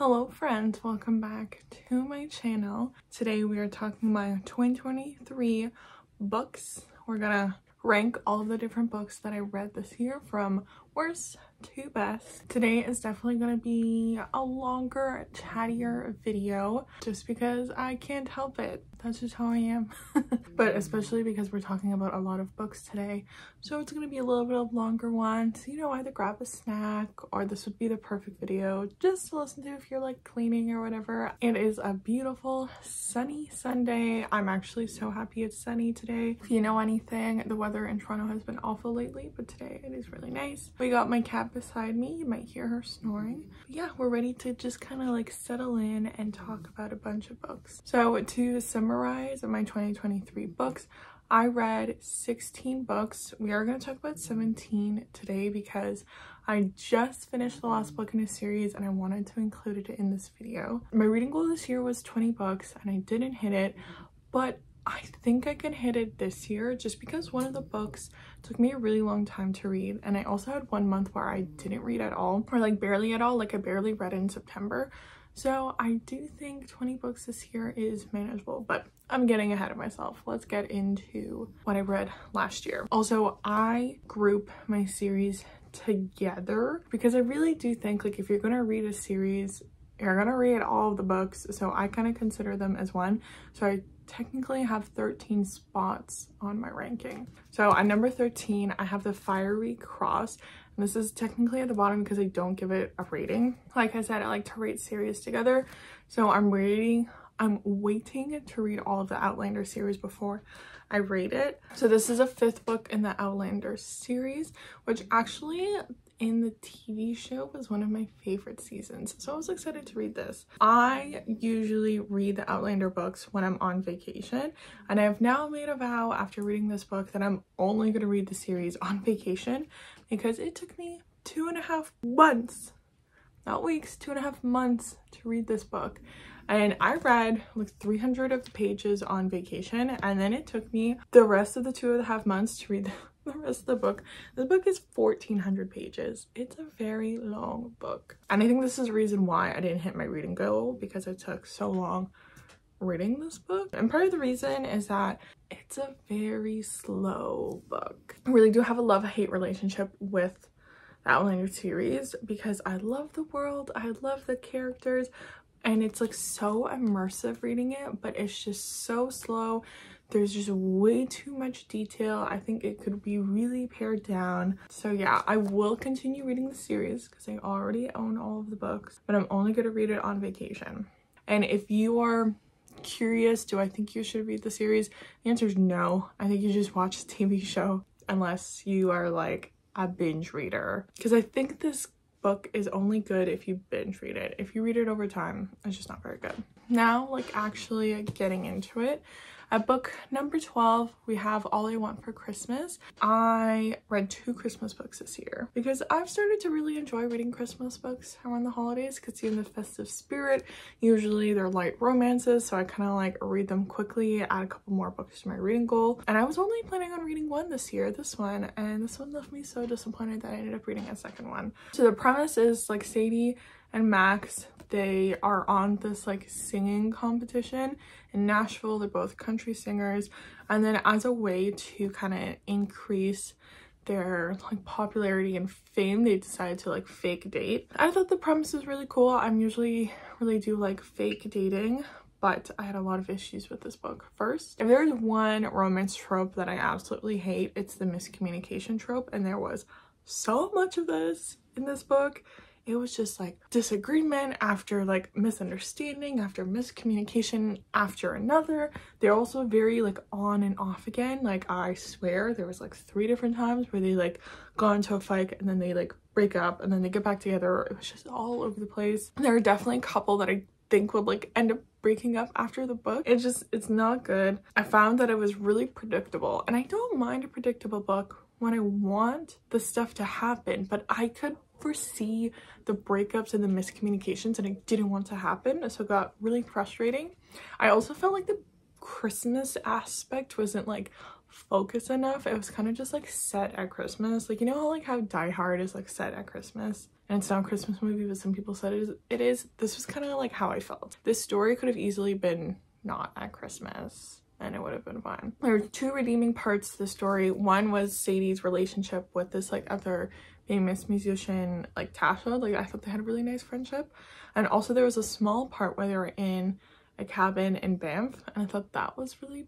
Hello friends, welcome back to my channel. Today we are talking about 2023 books. We're gonna rank all of the different books that I read this year from worst to best. Today is definitely gonna be a longer, chattier video just because I can't help it. That's just how I am. But especially because we're talking about a lot of books today, so it's gonna be a little bit of longer ones. You know, either grab a snack or this would be the perfect video just to listen to if you're like cleaning or whatever. It is a beautiful sunny Sunday. I'm actually so happy it's sunny today. If you know anything, the weather in Toronto has been awful lately, but today it is really nice. We got my cat beside me. You might hear her snoring. But yeah, we're ready to just kind of like settle in and talk about a bunch of books. So to summarize my 2023 books, I read 16 books. We are going to talk about 17 today because I just finished the last book in a series and I wanted to include it in this video. My reading goal this year was 20 books and I didn't hit it, but I think I can hit it this year just because one of the books took me a really long time to read, and I also had 1 month where I didn't read at all, or like barely at all. Like I barely read in September. So I do think 20 books this year is manageable, but I'm getting ahead of myself. Let's get into what I read last year. Also, I group my series together because I really do think like if you're gonna read a series, you're gonna read all of the books. So I kind of consider them as one. So I technically have 13 spots on my ranking. So at number 13, I have The Fiery Cross. And this is technically at the bottom because I don't give it a rating. Like I said, I like to rate series together. So I'm waiting to read all of the Outlander series before I rate it. So this is a 5th book in the Outlander series, which actually in the TV show was one of my favorite seasons. So I was excited to read this. I usually read the Outlander books when I'm on vacation, and I have now made a vow after reading this book that I'm only going to read the series on vacation because it took me 2.5 months, not weeks, 2.5 months to read this book. And I read like 300 of the pages on vacation, and then it took me the rest of the 2.5 months to read the rest of the book. The book is 1,400 pages. It's a very long book. And I think this is the reason why I didn't hit my reading goal, because it took so long reading this book. And part of the reason is that it's a very slow book. I really do have a love-hate relationship with the Outlander series because I love the world, I love the characters, and it's like so immersive reading it, but it's just so slow. There's just way too much detail. I think it could be really pared down. So yeah, I will continue reading the series because I already own all of the books, but I'm only going to read it on vacation. And if you are curious, do I think you should read the series? The answer is no. I think you just watch the TV show unless you are like a binge reader, because I think this book is only good if you binge read it. If you read it over time, it's just not very good. Now, like actually getting into it, at book number 12, we have All I Want for Christmas. I read 2 Christmas books this year because I've started to really enjoy reading Christmas books around the holidays because you're in the festive spirit. Usually they're light romances, so I kind of like read them quickly, add a couple more books to my reading goal. And I was only planning on reading one this year, this one, and this one left me so disappointed that I ended up reading a second one. So the premise is like Sadie and Max, they are on this like singing competition in Nashville. They're both country singers, and then as a way to kind of increase their like popularity and fame, they decided to like fake date. I thought the premise was really cool. I'm usually really do like fake dating, but I had a lot of issues with this book. First, if there's one romance trope that I absolutely hate, it's the miscommunication trope, and there was so much of this in this book. It was just like disagreement after like misunderstanding after miscommunication after another. They're also very like on and off again. Like I swear there was like 3 different times where they like got into a fight and then they like break up and then they get back together. It was just all over the place. And there are definitely a couple that I think would like end up breaking up after the book. It's not good. I found that it was really predictable, and I don't mind a predictable book when I want the stuff to happen, but I could foresee the breakups and the miscommunications and I didn't want to happen, so it got really frustrating. I also felt like the Christmas aspect wasn't like focused enough. It was kind of just like set at Christmas. Like, you know how like how Die Hard is like set at Christmas and it's not a Christmas movie, but some people said it is. This was kind of like how I felt. This story could have easily been not at Christmas and it would have been fine. There were two redeeming parts to the story. One was Sadie's relationship with this like other famous musician, like Tasha. Like, I thought they had a really nice friendship. And also there was a small part where they were in a cabin in Banff, and I thought that was really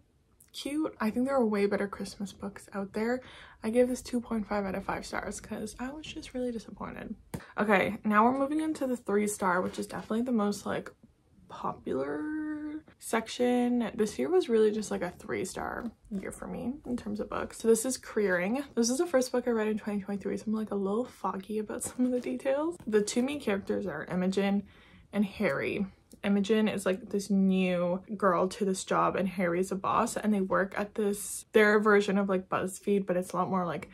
cute. I think there are way better Christmas books out there. I gave this 2.5 out of 5 stars because I was just really disappointed. Okay, now we're moving into the 3-star, which is definitely the most like popular section. This year was really just like a 3-star year for me in terms of books. So this is Queering. This is the first book I read in 2023, so I'm like a little foggy about some of the details. The two main characters are Imogen and Harry. Imogen is like this new girl to this job and Harry's a boss, and they work at this, their version of like BuzzFeed, but it's a lot more like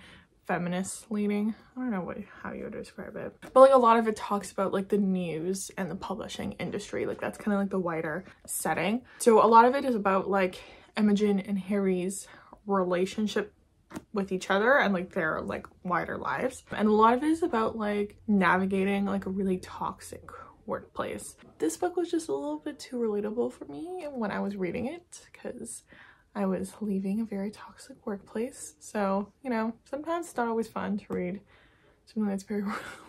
feminist leaning. I don't know how you would describe it, but like a lot of it talks about like the news and the publishing industry. Like that's kind of like the wider setting. So a lot of it is about like Imogen and Harry's relationship with each other and like their like wider lives, and a lot of it is about like navigating like a really toxic workplace. This book was just a little bit too relatable for me when I was reading it because I was leaving a very toxic workplace. So, you know, sometimes it's not always fun to read something that's very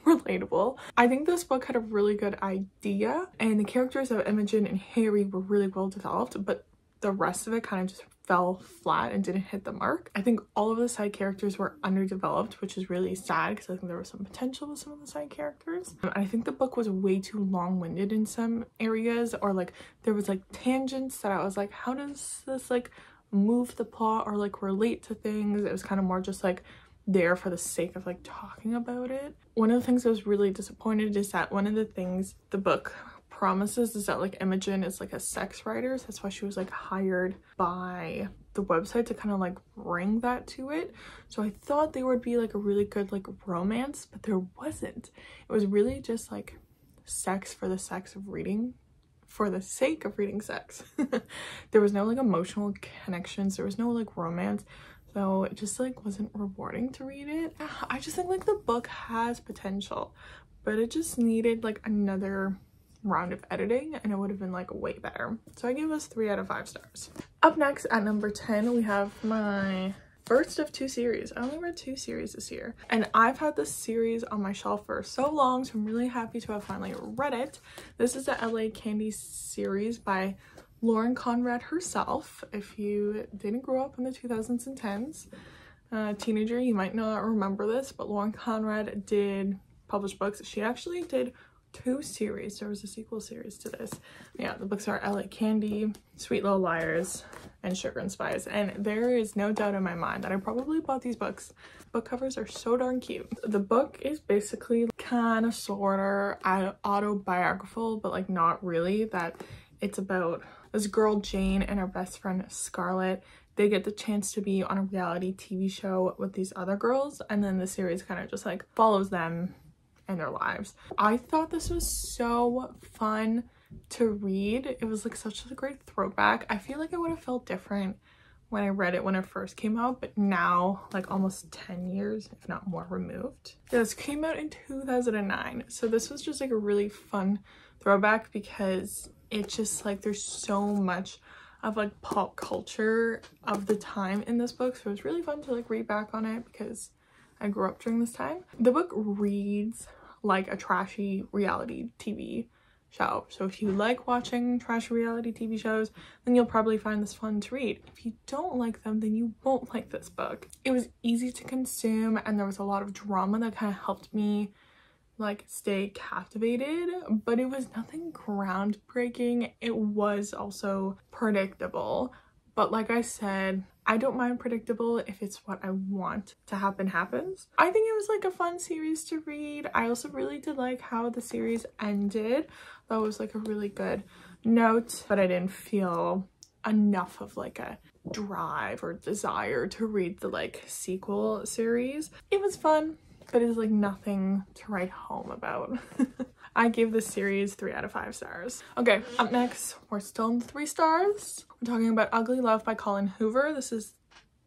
relatable. I think this book had a really good idea and the characters of Imogen and Harry were really well developed, but the rest of it kind of just fell flat and didn't hit the mark. I think all of the side characters were underdeveloped, which is really sad because I think there was some potential with some of the side characters. I think the book was way too long-winded in some areas, or like there was like tangents that I was like, how does this like move the plot or like relate to things? It was kind of more just like there for the sake of like talking about it. One of the things I was really disappointed is that one of the things the book promises is that like Imogen is like a sex writer, so that's why she was like hired by the website to kind of like bring that to it. So I thought there would be like a really good like romance, but there wasn't. It was really just like sex for the sex of reading, for the sake of reading sex. There was no like emotional connections, there was no like romance, so it just like wasn't rewarding to read it. I just think like the book has potential, but it just needed like another round of editing and it would have been like way better. So I gave this 3 out of 5 stars. Up next at number 10 we have my first of 2 series. I only read 2 series this year and I've had this series on my shelf for so long, so I'm really happy to have finally read it. This is the LA Candy series by Lauren Conrad herself. If you didn't grow up in the 2000s and 10s, teenager, you might not remember this, but Lauren Conrad did publish books. She actually did 2 series. There was a sequel series to this. Yeah, the books are LA Candy, Sweet Little Liars, and Sugar and Spice, and there is no doubt in my mind that I probably bought these books. Book covers are so darn cute. The book is basically kind of sort of autobiographical, but like not really. That it's about this girl Jane and her best friend Scarlett. They get the chance to be on a reality TV show with these other girls, and then the series kind of just like follows them and their lives. I thought this was so fun to read. It was like such a great throwback. I feel like it would have felt different when I read it when it first came out, but now, like almost 10 years, if not more, removed. This came out in 2009, so this was just like a really fun throwback because it's just like there's so much of like pop culture of the time in this book, so it was really fun to like read back on it because I grew up during this time. The book reads like a trashy reality TV show. So if you like watching trashy reality TV shows, then you'll probably find this fun to read. If you don't like them, then you won't like this book. It was easy to consume and there was a lot of drama that kind of helped me like stay captivated, but it was nothing groundbreaking. It was also predictable. But like I said, I don't mind predictable if it's what I want to happen happens. I think it was like a fun series to read. I also really did like how the series ended. That was like a really good note, but I didn't feel enough of like a drive or desire to read the like sequel series. It was fun, but it's like nothing to write home about. I gave this series 3 out of 5 stars. Okay, up next, we're still in the 3 stars. We're talking about Ugly Love by Colin Hoover. This is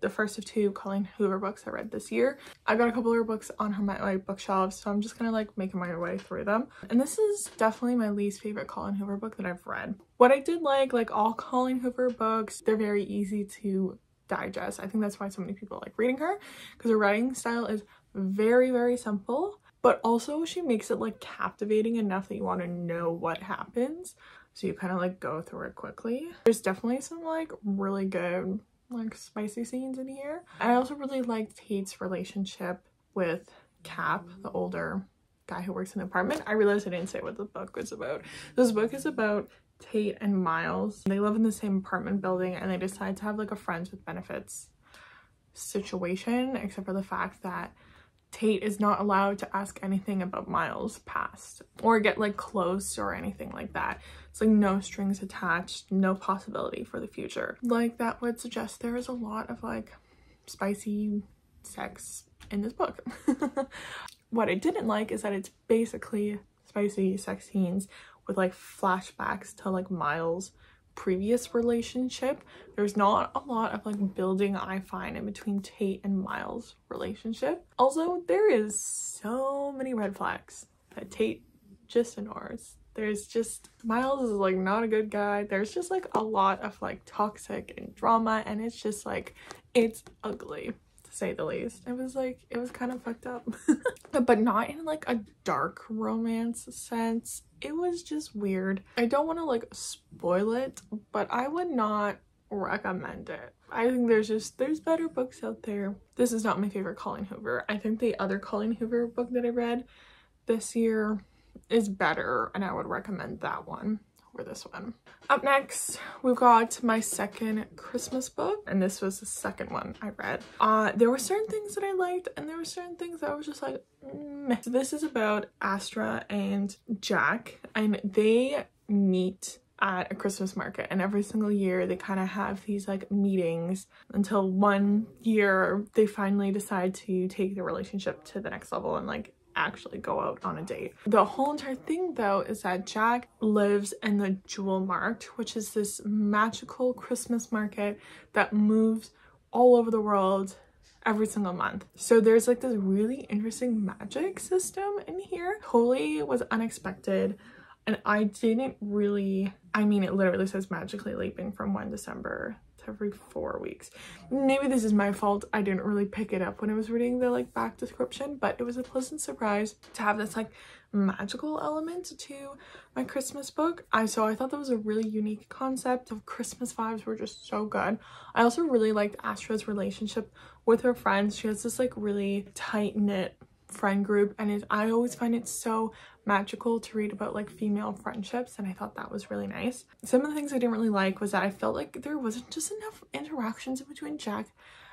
the first of 2 Colleen Hoover books I read this year. I got a couple of her books on my bookshelves, so I'm just kind of like making my way through them. And this is definitely my least favorite Colleen Hoover book that I've read. What I did like all Colleen Hoover books, they're very easy to digest. I think that's why so many people like reading her, because her writing style is very, very simple, but also she makes it like captivating enough that you want to know what happens, so you kind of like go through it quickly. There's definitely some like really good like spicy scenes in here. I also really liked Tate's relationship with Cap, the older guy who works in the apartment. I realized I didn't say what the book was about. This book is about Tate and Miles. They live in the same apartment building and they decide to have like a friends with benefits situation, except for the fact that Tate is not allowed to ask anything about Miles' past or get like close or anything like that. It's like no strings attached, no possibility for the future. Like that would suggest there is a lot of like spicy sex in this book. What I didn't like is that it's basically spicy sex scenes with like flashbacks to like Miles' previous relationship. There's not a lot of like building I find in between Tate and Miles' relationship. Also, there is so many red flags that Tate just ignores. There's just, Miles is like not a good guy. There's just like a lot of like toxic and drama, and it's just like, it's ugly to say the least. It was kind of fucked up. But not in like a dark romance sense. It was just weird. I don't want to like spoil it, but I would not recommend it. I think there's better books out there. This is not my favorite Colleen Hoover. I think the other Colleen Hoover book that I read this year is better, and I would recommend that one over this one. Up next, we've got my second Christmas book, and this was the second one I read. There were certain things that I liked, and there were certain things that I was just like, meh. So this is about Astra and Jack, and they meet at a Christmas market, and every single year they kind of have these like meetings until one year they finally decide to take the relationship to the next level and like actually go out on a date. The whole entire thing though is that Jack lives in the Jewel Mart, which is this magical Christmas market that moves all over the world every single month. So there's like this really interesting magic system in here. Totally was unexpected, and I didn't really, I mean, it literally says magically leaping from 1 December to every 4 weeks. Maybe this is my fault. I didn't really pick it up when I was reading the like back description, but it was a pleasant surprise to have this like magical element to my Christmas book. So I thought that was a really unique concept. Of Christmas vibes were just so good. I also really liked Astra's relationship with her friends. She has this like really tight-knit friend group, and I always find it so magical to read about like female friendships, and I thought that was really nice. Some of the things I didn't really like was that I felt like there wasn't just enough interactions in between Jack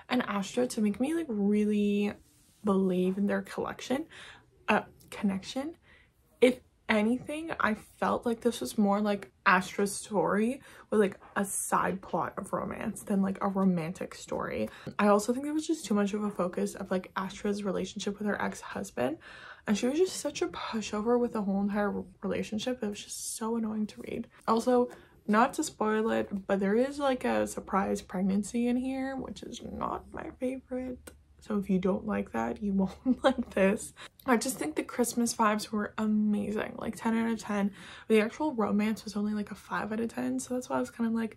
and Astra to make me like really believe in their connection. If anything, I felt like this was more like Astra's story with like a side plot of romance than like a romantic story. I also think there was just too much of a focus of like Astra's relationship with her ex-husband, and she was just such a pushover with the whole entire relationship. It was just so annoying to read. Also, not to spoil it, but there is like a surprise pregnancy in here, which is not my favorite. So if you don't like that, you won't like this. I just think the Christmas vibes were amazing, like 10 out of 10. The actual romance was only like a 5 out of 10. So that's why I was kind of like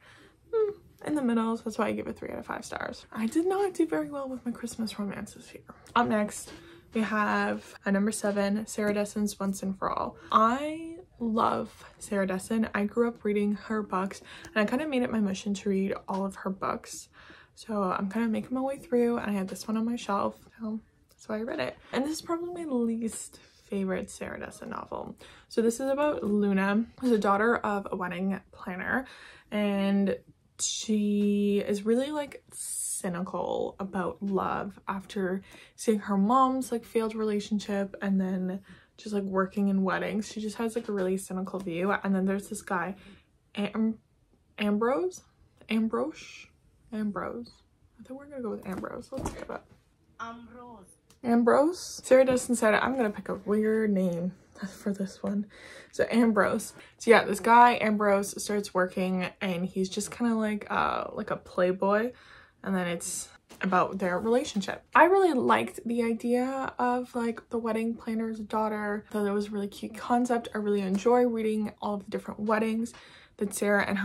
in the middle. So that's why I give it 3 out of 5 stars. I did not do very well with my Christmas romances here. Up next, we have a number 7, Sarah Dessen's Once and For All. I love Sarah Dessen. I grew up reading her books, and I kind of made it my mission to read all of her books. So I'm kind of making my way through, and I had this one on my shelf, so that's why I read it. And this is probably my least favorite Sarah Dessen novel. So this is about Luna, who's a daughter of a wedding planner, and she is really like cynical about love after seeing her mom's like failed relationship and then just like working in weddings. She just has like a really cynical view. And then there's this guy, Ambrose. I think we're gonna go with Ambrose. Let's look it up. Ambrose. Sarah Dessen said, I'm gonna pick a weird name for this one. So Ambrose. So yeah, this guy Ambrose starts working, and he's just kind of like a playboy. And then it's about their relationship. I really liked the idea of like the wedding planner's daughter. I thought it was a really cute concept. I really enjoy reading all of the different weddings that Luna and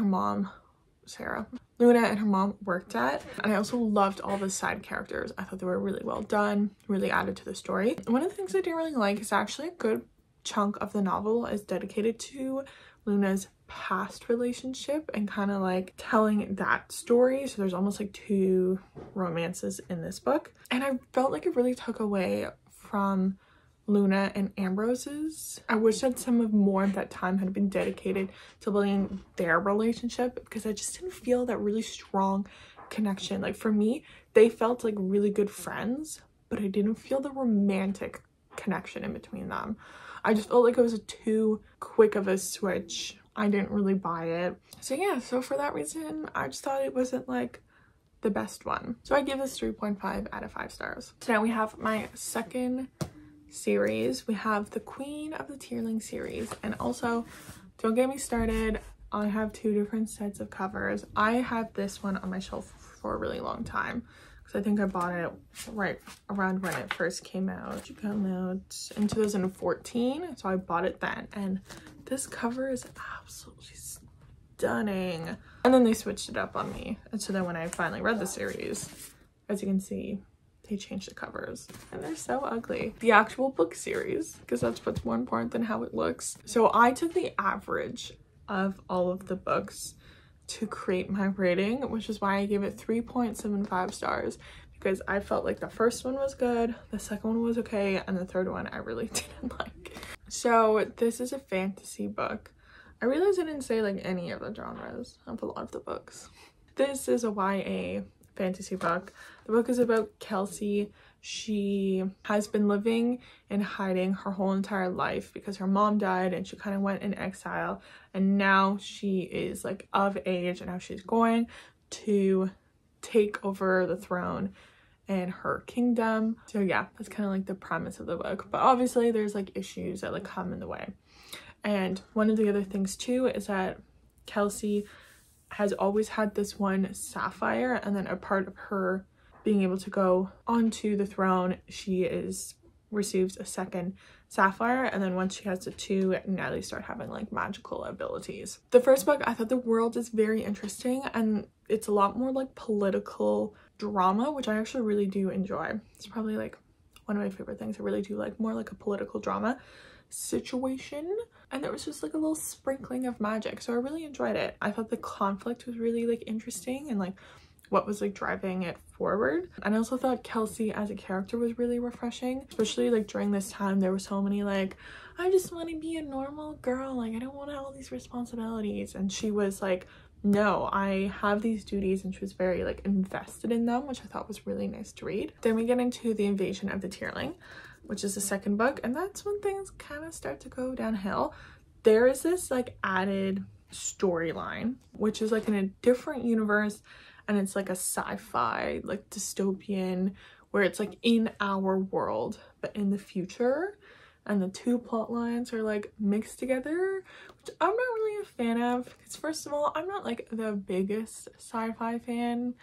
her mom worked at. And I also loved all the side characters. I thought they were really well done, really added to the story. One of the things I didn't really like is actually a good chunk of the novel is dedicated to Luna's past relationship and kind of like telling that story. So there's almost like 2 romances in this book, and I felt like it really took away from Luna and Ambrose's. I wish that some of more of that time had been dedicated to building their relationship, because I just didn't feel that really strong connection. Like for me, they felt like really good friends, but I didn't feel the romantic connection in between them. I just felt like it was too quick of a switch. I didn't really buy it. So yeah, so for that reason, I just thought it wasn't like the best one. So I give this 3.5 out of 5 stars. So now we have my second series. We have the Queen of the Tearling series. And also, don't get me started, I have 2 different sets of covers. I have this one on my shelf for a really long time. I think I bought it right around when it first came out. It came out in 2014, so I bought it then. And this cover is absolutely stunning. And then they switched it up on me. And so then when I finally read the series, as you can see, they changed the covers. And they're so ugly. The actual book series, because that's what's more important than how it looks. So I took the average of all of the books to create my rating, which is why I gave it 3.75 stars, because I felt like the first one was good, the second one was okay, and the third one I really didn't like. So this is a fantasy book. I realized I didn't say like any of the genres of a lot of the books. This is a YA fantasy book. The book is about Kelsey. She has been living in hiding her whole entire life because her mom died and she kind of went in exile, and now she is like of age and now she's going to take over the throne in her kingdom. So yeah, that's kind of like the premise of the book, but obviously there's like issues that like come in the way. And one of the other things too is that Kelsey has always had this one sapphire, and then a part of her being able to go onto the throne, she receives a second sapphire, and then once she has the 2, now they start having like magical abilities. The first book, I thought the world is very interesting, and it's a lot more like political drama, which I actually really do enjoy. It's probably like one of my favorite things. I really do like more like a political drama situation, and there was just like a little sprinkling of magic, so I really enjoyed it. I thought the conflict was really like interesting and like what was like driving it forward. And I also thought Kelsey as a character was really refreshing, especially like during this time. There were so many like, I just want to be a normal girl, like I don't want all these responsibilities, and she was like, no, I have these duties, and she was very like invested in them, which I thought was really nice to read. Then we get into The Invasion of the Tearling, which is the second book, and that's when things kind of start to go downhill. There is this like added storyline, which is like in a different universe, and it's like a sci-fi like dystopian where it's like in our world but in the future, and the 2 plot lines are like mixed together, which I'm not really a fan of, because first of all, I'm not like the biggest sci-fi fan.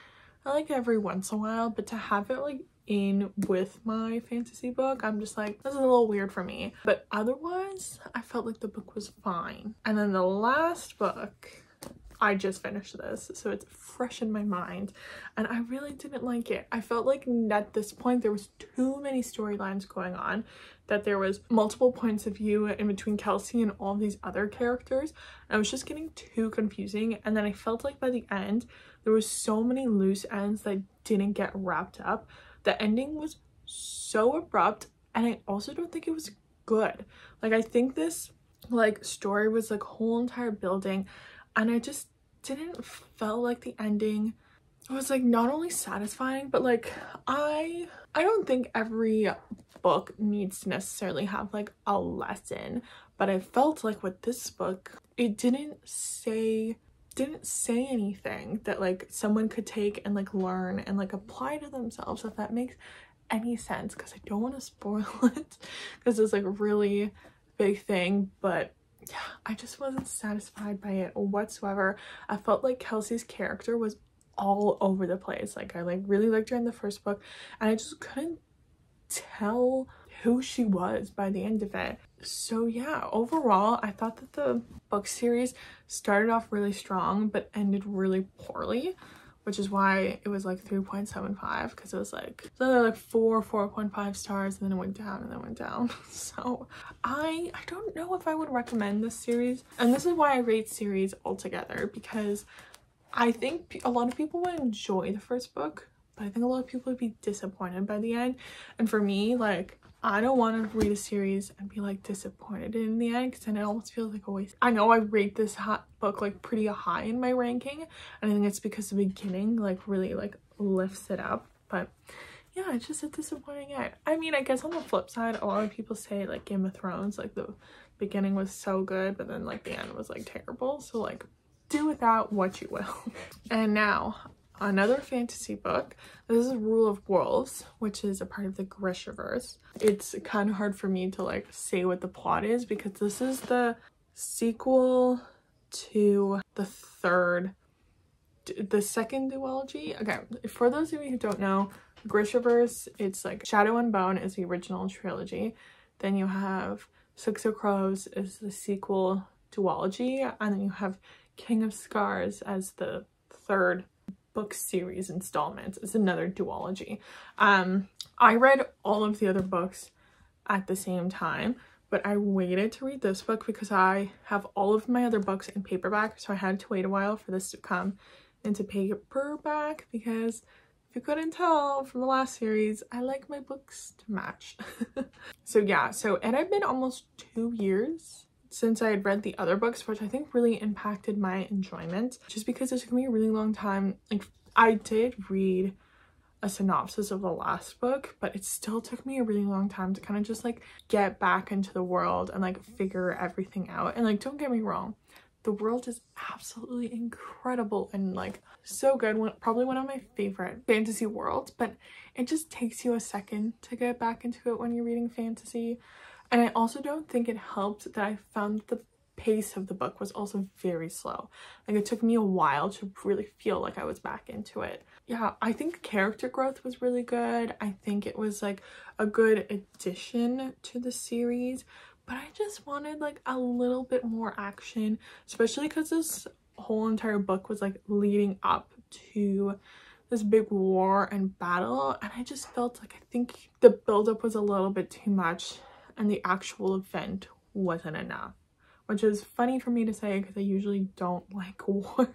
I like it every once in a while, but to have it like in with my fantasy book, I'm just like, this is a little weird for me. But otherwise, I felt like the book was fine. And then the last book, I just finished this, so it's fresh in my mind, and I really didn't like it. I felt like at this point there was too many storylines going on, that there was multiple points of view in between Kelsey and all these other characters, and I was just getting too confusing. And then I felt like by the end there was so many loose ends that didn't get wrapped up. The ending was so abrupt, and I also don't think it was good. Like I think this like story was like whole entire building, and I just didn't feel like the ending was like not only satisfying, but like I don't think every book needs to necessarily have like a lesson, but I felt like with this book, it didn't say anything that like someone could take and like learn and like apply to themselves, if that makes any sense, because I don't want to spoil it because it's like a really big thing. But yeah, I just wasn't satisfied by it whatsoever. I felt like Kelsey's character was all over the place. Like I like really liked her in the first book and I just couldn't tell who she was by the end of it. So yeah, overall I thought that the book series started off really strong but ended really poorly, which is why it was like 3.75, because it was like so like 4.5 stars, and then it went down and then went down. So I don't know if I would recommend this series, and this is why I rate series altogether, because I think a lot of people would enjoy the first book, but I think a lot of people would be disappointed by the end. And for me, like, I don't want to read a series and be like disappointed in the end, because then it almost feels like a waste. I know I rate this book like pretty high in my ranking, and I think it's because the beginning like really like lifts it up. But yeah, it's just a disappointing end. I mean, I guess on the flip side, a lot of people say like Game of Thrones, like the beginning was so good, but then like the end was like terrible. So like do with that what you will. And now another fantasy book. This is Rule of Wolves, which is a part of the Grishaverse. It's kind of hard for me to like say what the plot is, because this is the sequel to the second duology. Okay, for those of you who don't know, Grishaverse, it's like Shadow and Bone is the original trilogy. Then you have xoxo is the sequel duology, and then you have King of Scars as the third book series installment. It's another duology. I read all of the other books at the same time, but I waited to read this book because I have all of my other books in paperback, so I had to wait a while for this to come into paperback, because if you couldn't tell from the last series, I like my books to match. So yeah, so it had been almost 2 years since I had read the other books, which I think really impacted my enjoyment, just because it took me a really long time. Like, I did read a synopsis of the last book, but it still took me a really long time to kind of just like get back into the world and like figure everything out. And like, don't get me wrong, the world is absolutely incredible and like so good. Probably one of my favorite fantasy worlds, but it just takes you a second to get back into it when you're reading fantasy. And I also don't think it helped that I found that the pace of the book was also very slow. Like, it took me a while to really feel like I was back into it. Yeah, I think character growth was really good. I think it was like a good addition to the series, but I just wanted like a little bit more action, especially because this whole entire book was like leading up to this big war and battle, and I just felt like I think the buildup was a little bit too much and the actual event wasn't enough, which is funny for me to say because I usually don't like war.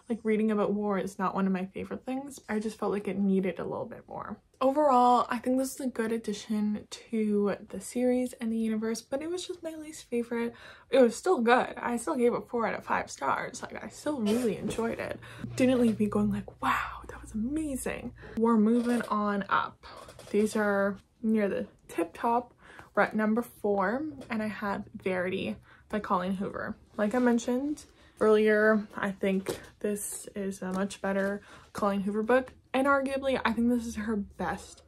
Like, reading about war is not one of my favorite things. I just felt like it needed a little bit more. Overall, I think this is a good addition to the series and the universe, but it was just my least favorite. It was still good. I still gave it 4 out of 5 stars. Like, I still really enjoyed it. Didn't leave me going like, wow, that was amazing. We're moving on up. These are near the tip top. We're at number 4, and I have Verity by Colleen Hoover. Like I mentioned earlier, I think this is a much better Colleen Hoover book, and arguably I think this is her best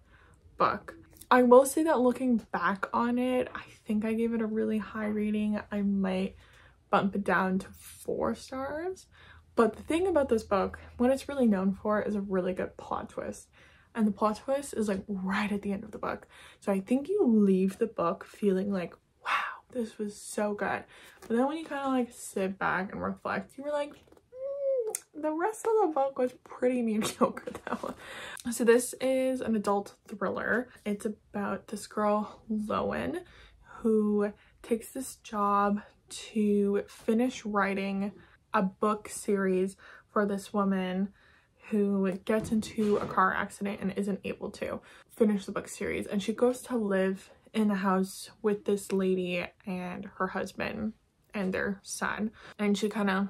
book. I will say that looking back on it, I think I gave it a really high rating. I might bump it down to 4 stars, but the thing about this book, what it's really known for, is a really good plot twist. And the plot twist is like right at the end of the book. So I think you leave the book feeling like, wow, this was so good. But then when you kind of like sit back and reflect, you were like, the rest of the book was pretty mediocre though. So this is an adult thriller. It's about this girl, Lowen, who takes this job to finish writing a book series for this woman who gets into a car accident and isn't able to finish the book series. And she goes to live in the house with this lady and her husband and their son. And she kind of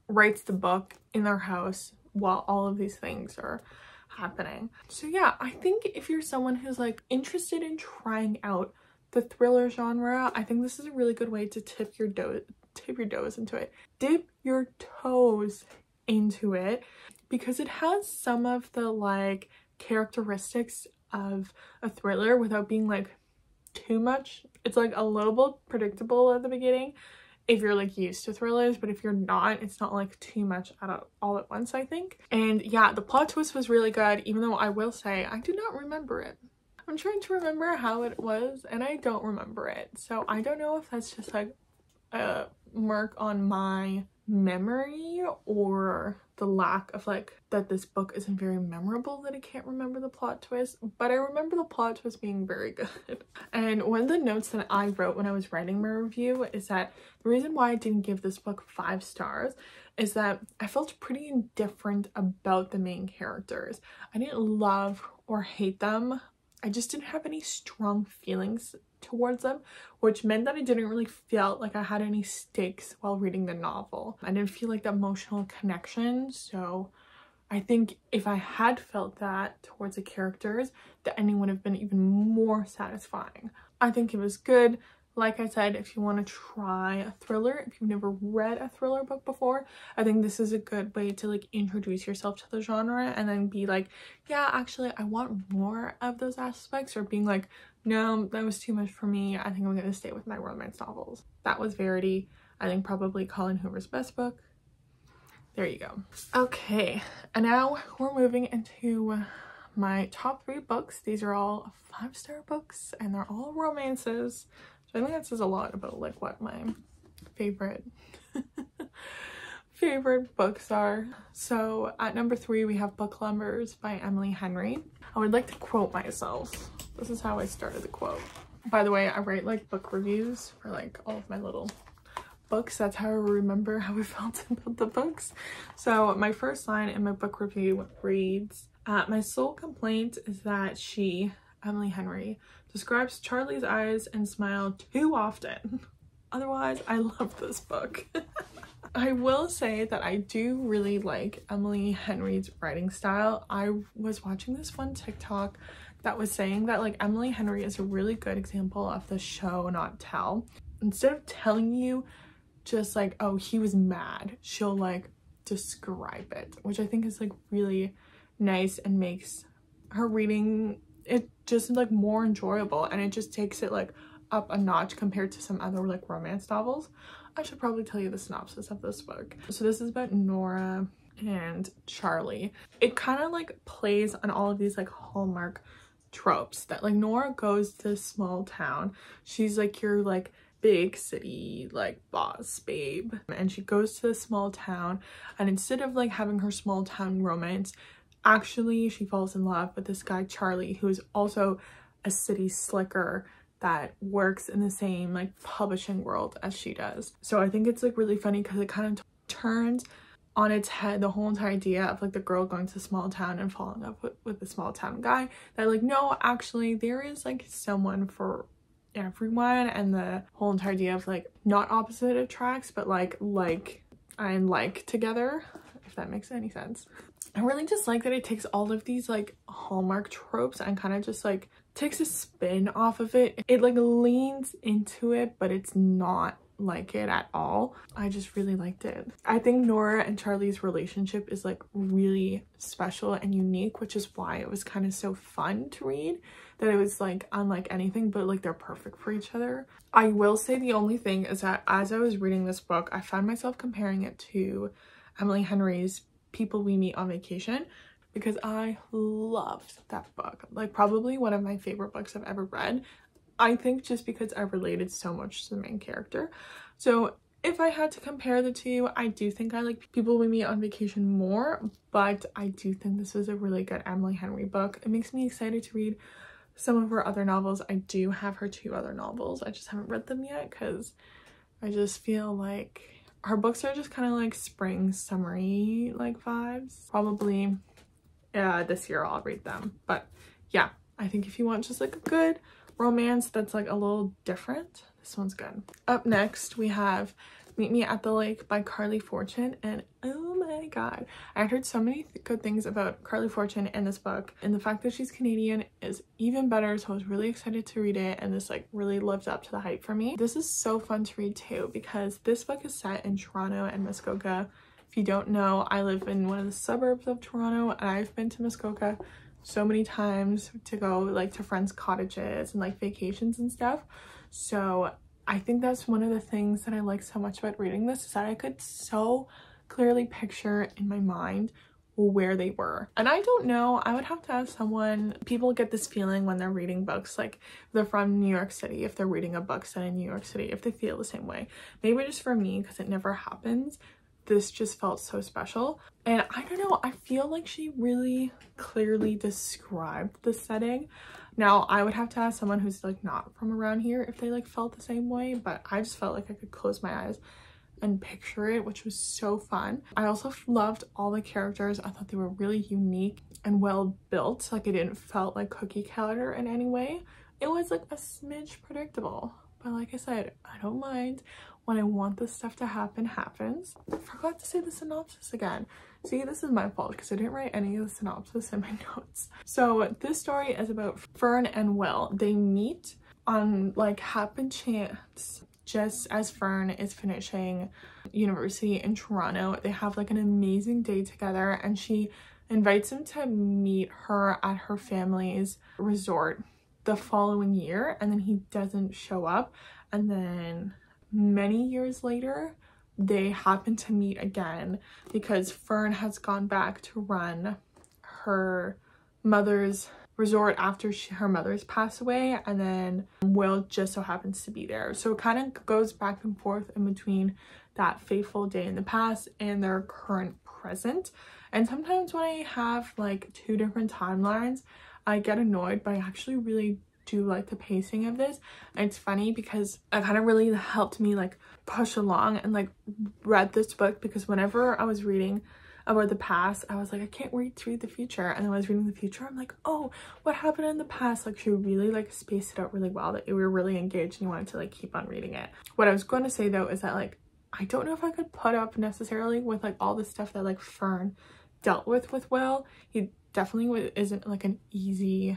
writes the book in their house while all of these things are happening. So yeah, I think if you're someone who's like interested in trying out the thriller genre, I think this is a really good way to dip your toes into it, because it has some of the like characteristics of a thriller without being like too much. It's like a little bit predictable at the beginning, if you're like used to thrillers, but if you're not, it's not like too much all at once, I think. And yeah, the plot twist was really good, even though I will say I do not remember it. I'm trying to remember how it was and I don't remember it, so I don't know if that's just like a mark on my memory or the lack of like that this book isn't very memorable that I can't remember the plot twist, but I remember the plot twist being very good. And one of the notes that I wrote when I was writing my review is that the reason why I didn't give this book 5 stars is that I felt pretty indifferent about the main characters. I didn't love or hate them. I just didn't have any strong feelings towards them, which meant that I didn't really feel like I had any stakes while reading the novel. I didn't feel like the emotional connection, so I think if I had felt that towards the characters, the ending would have been even more satisfying. I think it was good. Like I said, if you want to try a thriller, if you've never read a thriller book before, I think this is a good way to like introduce yourself to the genre and then be like, yeah, actually I want more of those aspects, or being like, no, that was too much for me. I think I'm going to stay with my romance novels. That was Verity. I think probably Colin Hoover's best book. There you go. Okay, and now we're moving into my top 3 books. These are all 5-star books and they're all romances. I think that says a lot about like what my favorite books are. So at number 3 we have Book Lovers by Emily Henry. I would like to quote myself. This is how I started the quote. By the way, I write like book reviews for like all of my little books. That's how I remember how I felt about the books. So my first line in my book review reads, my sole complaint is that she, Emily Henry, describes Charlie's eyes and smile too often. Otherwise, I love this book. I will say that I do really like Emily Henry's writing style. I was watching this one TikTok that was saying that like Emily Henry is a really good example of the show not tell. Instead of telling you just like, oh, he was mad, she'll like describe it, which I think is like really nice and makes her reading it just like more enjoyable, and it just takes it like up a notch compared to some other like romance novels. I should probably tell you the synopsis of this book. So this is about Nora and Charlie. It kind of like plays on all of these like Hallmark tropes that like Nora goes to a small town. She's like your like big city like boss babe, and she goes to a small town, and instead of like having her small town romance, actually she falls in love with this guy Charlie, who is also a city slicker that works in the same like publishing world as she does. So I think it's like really funny because it kind of turns on its head the whole entire idea of like the girl going to a small town and falling in love with the small town guy, that like no, actually there is like someone for everyone, and the whole entire idea of like not opposite attracts but like and like together, if that makes any sense. I really just like that it takes all of these like Hallmark tropes and kind of just like takes a spin off of it. It like leans into it, but it's not like it at all. I just really liked it. I think Nora and Charlie's relationship is like really special and unique, which is why it was kind of so fun to read, that it was like unlike anything, but like they're perfect for each other. I will say the only thing is that as I was reading this book, I found myself comparing it to Emily Henry's People We Meet on Vacation, because I loved that book. Like probably one of my favorite books I've ever read. I think just because I related so much to the main character. So if I had to compare the two, I do think I like People We Meet on Vacation more, but I do think this was a really good Emily Henry book. It makes me excited to read some of her other novels. I do have her 2 other novels. I just haven't read them yet because I just feel like her books are just kind of like spring summery like vibes. Probably this year I'll read them. But yeah, I think if you want just like a good romance that's like a little different, this one's good. Up next we have Meet Me at the Lake by Carly Fortune, and oh my god, I heard so many good things about Carly Fortune in this book, and the fact that she's Canadian is even better, so I was really excited to read it, and this like really lived up to the hype for me. This is so fun to read too because this book is set in Toronto and Muskoka. If you don't know, I live in one of the suburbs of Toronto, and I've been to Muskoka so many times to go like to friends' cottages and like vacations and stuff. So I think that's one of the things that I like so much about reading this, is that I could so clearly picture in my mind where they were. And I don't know, I would have to ask someone. People get this feeling when they're reading books, like if they're from New York City, if they're reading a book set in New York City, if they feel the same way. Maybe just for me, because it never happens, this just felt so special. And I don't know, I feel like she really clearly described the setting. Now I would have to ask someone who's like not from around here if they like felt the same way, but I just felt like I could close my eyes and picture it, which was so fun. I also loved all the characters. I thought they were really unique and well built. Like, it didn't felt like cookie cutter in any way. It was like a smidge predictable, but like I said, I don't mind. When I want this stuff to happen, happens. I forgot to say the synopsis again. See, this is my fault because I didn't write any of the synopsis in my notes. So this story is about Fern and Will. They meet on like happen chance just as Fern is finishing university in Toronto. They have like an amazing day together, and she invites him to meet her at her family's resort the following year, and then he doesn't show up. And then many years later, they happen to meet again because Fern has gone back to run her mother's resort after her mother's passed away, and then Will just so happens to be there. So it kind of goes back and forth in between that fateful day in the past and their current present. And sometimes when I have like two different timelines, I get annoyed, but I actually really do like the pacing of this. And it's funny because it kind of really helped me like push along and like read this book, because whenever I was reading about the past, I was like, I can't wait to read the future. And then when I was reading the future, I'm like, oh, what happened in the past? Like, she really like spaced it out really well, that we were really engaged and you wanted to like keep on reading it. What I was going to say though is that like, I don't know if I could put up necessarily with like all the stuff that like Fern dealt with Will. He definitely isn't like an easy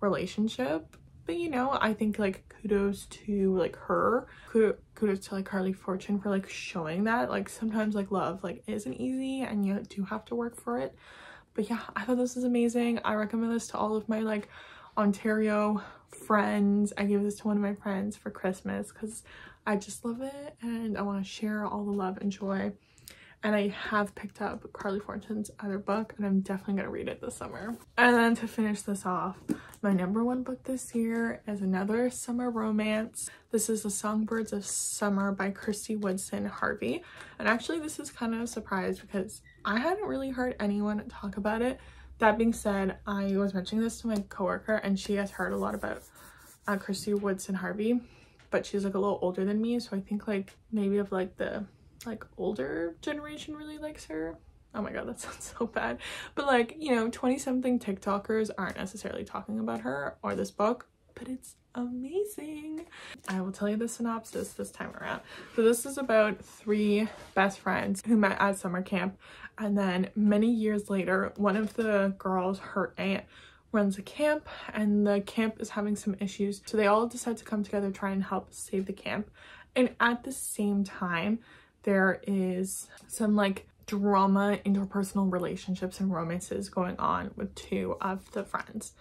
relationship. But you know, I think like kudos to like her, kudos to like Carly Fortune for like showing that like sometimes like love like isn't easy and you do have to work for it. But yeah, I thought this was amazing. I recommend this to all of my like Ontario friends. I gave this to one of my friends for Christmas because I just love it and I want to share all the love and joy. And I have picked up Carly Fortune's other book, and I'm definitely going to read it this summer. And then to finish this off, my #1 book this year is another summer romance. This is The Songbirds of Summer by Kirsty Woodson Harvey. And actually this is kind of a surprise because I hadn't really heard anyone talk about it. That being said, I was mentioning this to my coworker and she has heard a lot about Kirsty Woodson Harvey, but she's like a little older than me, so I think like maybe of like the like older generation really likes her. Oh my god, that sounds so bad, but like, you know, 20-something TikTokers aren't necessarily talking about her or this book, but it's amazing. I will tell you the synopsis this time around. So this is about 3 best friends who met at summer camp, and then many years later, one of the girls, her aunt, runs a camp, and the camp is having some issues, so they all decide to come together, try and help save the camp. And at the same time, there is some like drama, interpersonal relationships and romances going on with 2 of the friends.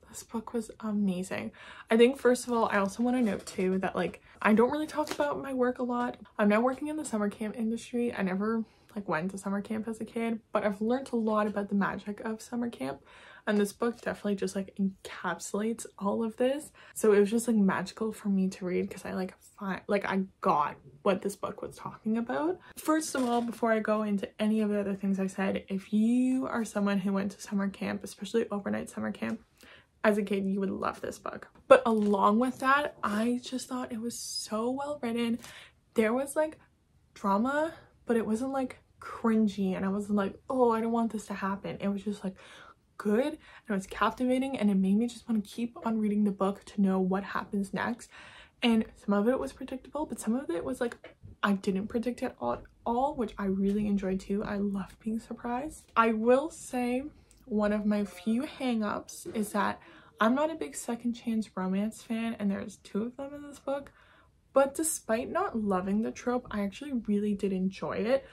This book was amazing. I think first of all, I also want to note too that like I don't really talk about my work a lot. I'm now working in the summer camp industry. I never like went to summer camp as a kid, but I've learned a lot about the magic of summer camp, and this book definitely just like encapsulates all of this. So it was just like magical for me to read because I I got what this book was talking about. First of all, before I go into any of the other things I said, if you are someone who went to summer camp, especially overnight summer camp, as a kid, you would love this book. But along with that, I just thought it was so well written. There was like drama, but it wasn't like cringy, and I wasn't like, oh, I don't want this to happen. It was just like good, and it was captivating, and it made me just want to keep on reading the book to know what happens next. And some of it was predictable, but some of it was like I didn't predict it at all, which I really enjoyed too. I love being surprised. I will say one of my few hang-ups is that I'm not a big second chance romance fan, and there's 2 of them in this book. But despite not loving the trope, I actually really did enjoy it,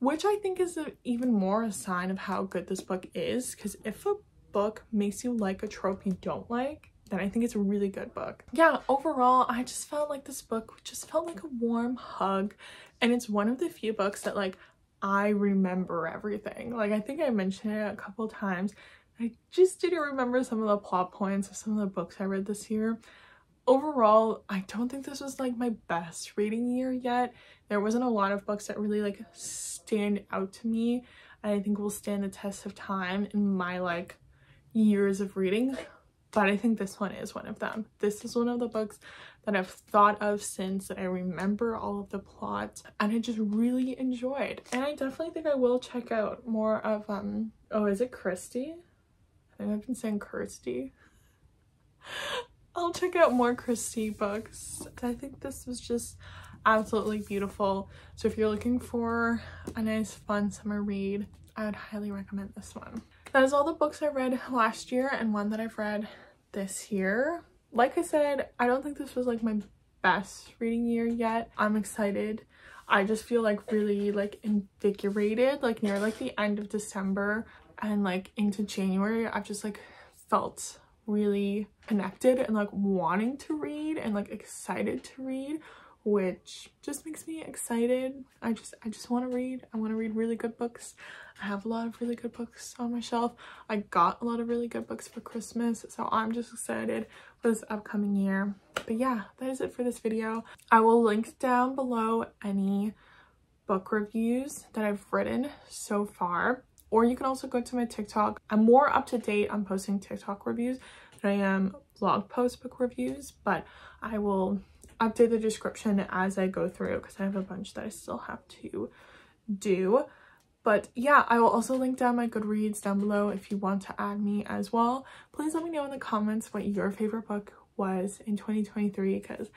which I think is even more a sign of how good this book is, because if a book makes you like a trope you don't like, then I think it's a really good book. Yeah, overall, I just felt like this book just felt like a warm hug, and it's one of the few books that like I remember everything. Like, I think I mentioned it a couple times. I just didn't remember some of the plot points of some of the books I read this year. Overall, I don't think this was like my best reading year yet. There wasn't a lot of books that really like stand out to me, and I think will stand the test of time in my like years of reading. But I think this one is one of them. This is one of the books that I've thought of since, that I remember all of the plots and I just really enjoyed. And I definitely think I will check out more of, oh, is it Christy? I think I've been saying Kirsty. I'll check out more Christy books. I think this was just absolutely beautiful. So if you're looking for a nice, fun summer read, I would highly recommend this one. That is all the books I read last year and one that I've read this year. Like I said, I don't think this was like my best reading year yet. I'm excited. I just feel like really like invigorated, like near like the end of December and like into January. I've just like felt really connected and like wanting to read and like excited to read, which just makes me excited. I just want to read. I want to read really good books. I have a lot of really good books on my shelf. I got a lot of really good books for Christmas, so I'm just excited for this upcoming year. But yeah, that is it for this video. I will link down below any book reviews that I've written so far, or you can also go to my TikTok. I'm more up to date on posting TikTok reviews than I am blog post book reviews, but I will update the description as I go through because I have a bunch that I still have to do. But yeah, I will also link down my Goodreads down below if you want to add me as well. Please let me know in the comments what your favorite book was in 2023, because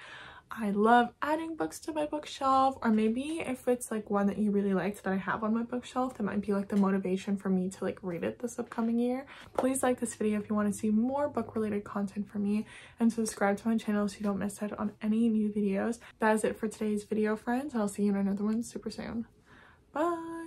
I love adding books to my bookshelf, or maybe if it's like one that you really liked that I have on my bookshelf, that might be like the motivation for me to like read it this upcoming year. Please like this video if you want to see more book related content from me, and subscribe to my channel so you don't miss out on any new videos. That is it for today's video, friends. I'll see you in another one super soon. Bye.